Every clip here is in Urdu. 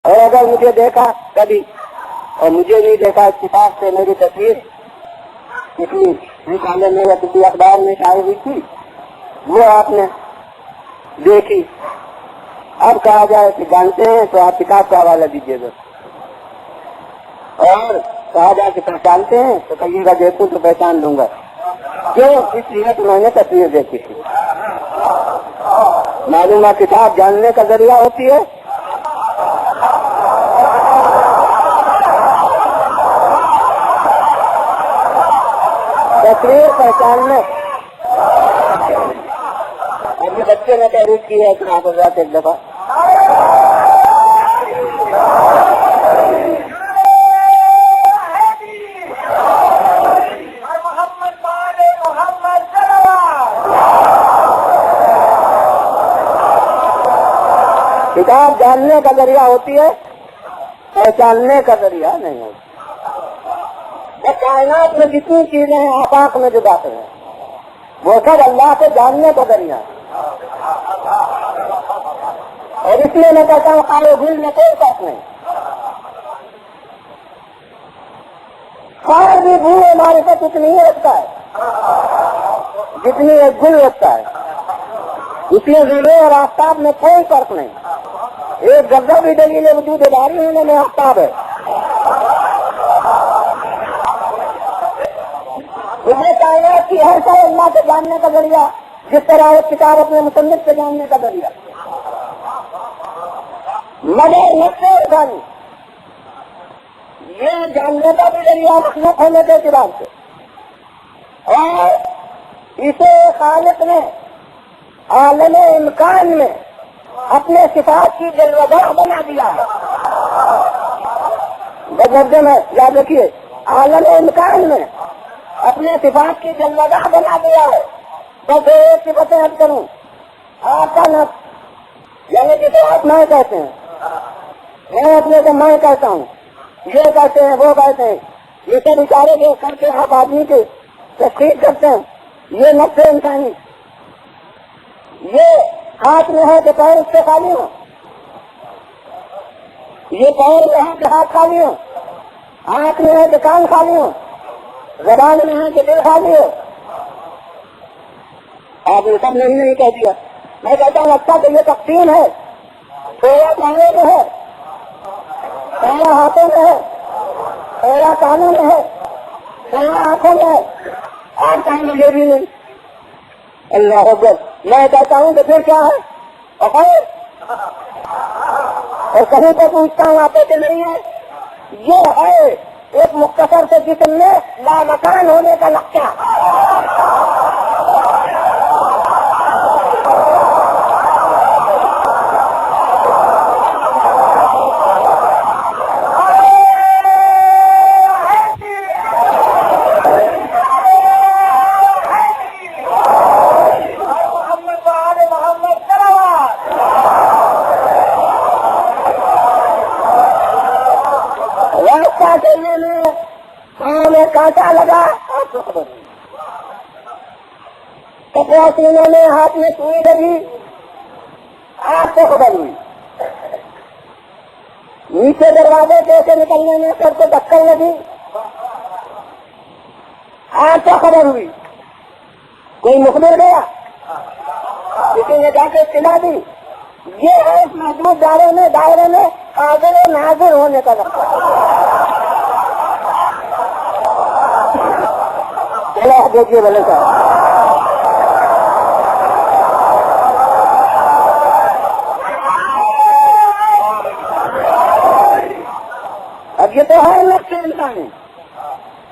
اور اگر مجھے دیکھا کبھی اور مجھے نہیں دیکھا اتفاق سے میری تصویر کسی رسالے میں یا کسی اخبار میں شائع ہوئی تھی، وہ آپ نے دیکھی، اب کہا جائے کہ جانتے ہیں تو آپ کتاب کا حوالہ دیجیے گا، اور کہا جائے کہ پہچانتے ہیں تو کہیے گا دیکھوں تو پہچان لوں گا، کیوں؟ اس لیے کہ میں نے تصویر دیکھی تھی۔ معلوم ہے کتاب جاننے کا ذریعہ ہوتی ہے، تصویر پہچاننے۔ ابھی بچے نے تحریک کی ہے کہ آپ حضرات ایک دفعہ کتاب جاننے کا ذریعہ ہوتی ہے، پہچاننے کا ذریعہ نہیں ہوتی۔ کائنات میں جتنی چیزیں ہیں آفاق میں جو باتیں ہیں وہ سب اللہ کو جاننے کا ذریعہ ہے، اور اس لیے میں کہتا ہوں خالے بھول میں کوئی فرق نہیں، خیر بھی بھول ہمارے ساتھ اتنی ہی رکھتا ہے جتنی ایک گل رکھتا ہے، اس لیے ضلع اور آفتاب میں کوئی فرق نہیں، ایک گردہ بھی دلیل وجود داری ہونے میں آفتاب ہے۔ انہیں کائنات کی ہر شے اللہ سے جاننے کا ذریعہ، جس طرح ایک کتاب اپنے مصنف سے جاننے کا ذریعہ، مگر نقص انسانی یہ جاننے کا بھی ذریعہ مخلوق ہونے کے اعتبار سے، اور اسے خالق نے عالم امکان میں اپنے صفات کی جلوگاہ بنا دیا ہے۔ بجرد میں یاد رکھیے، عالم امکان میں اپنے صفات کی جلوگاہ بنا دیا ہے۔ بس ایک صفت عرض کروں، آپ کا نفس یعنی جسے آپ میں کہتے ہیں، میں اپنے کو میں کہتا ہوں، یہ کہتے ہیں وہ کہتے ہیں، یہ سب اشارے جو کر کے آپ آدمی کی تشخیص کرتے ہیں، یہ نفس انسانی، یہ ہاتھ میں ہے کہ پیر اس سے خالی ہو، یہ پیر میں ہے کہ ہاتھ خالی ہو، آنکھ میں ہے کہ کان خالی ہو، زبان میں ہے کہ دل خالی ہو۔ آپ نے سب نہیں کہہ دیا، میں کہتا ہوں اچھا کہ یہ تقسیم ہے، تھوڑا پانے میں ہے، تھوڑا ہاتھوں میں ہے، تھوڑا کانوں میں ہے، تھوڑا آنکھوں میں ہے، اور کہیں مجھے بھی نہیں۔ اللہ اکبر، میں کہتا ہوں کہ پھر کیا ہے؟ اور کہیں تو پوچھتا ہوں آپ کہ نہیں ہے، یہ ہے ایک مختصر سے جسم میں لامکان ہونے کا لقطہ۔ کانٹا لگا آپ کو خبر نہیں، کپڑا سینے میں ہاتھ میں سوئی لگی آپ کو خبر نہیں، نیچے دروازے سے نکلنے میں سر کو دھکن لگی آپ کو خبر ہوئی، کوئی مخبر گیا، کسی نے جا کے اطلاع دی، یہ ہے اس محدود دائرے میں حاضر و ناظر ہونے کا لگتا۔ دیکھیے بھلے صاحب، اب یہ تو ہے نفس انسانی،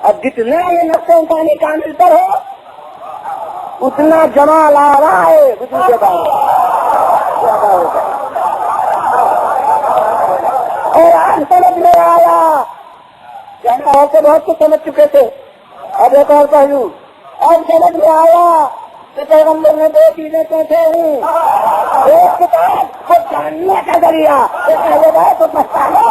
اب جتنا یہ نفس انسانی کامل پر ہو اتنا جمال آ رہا ہے وجود کے بعد، اور آج سمجھ میں آیا، کہنا ہو کے بہت کچھ سمجھ چکے تھے، اب ایک اور پہلو اب سمجھ میں آیا کہ پیغمبر نے دو چیزیں کہتے ہیں، ایک کتاب کو جاننے کا ذریعہ، ایک پہلے گئے تو پہچانے کا۔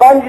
5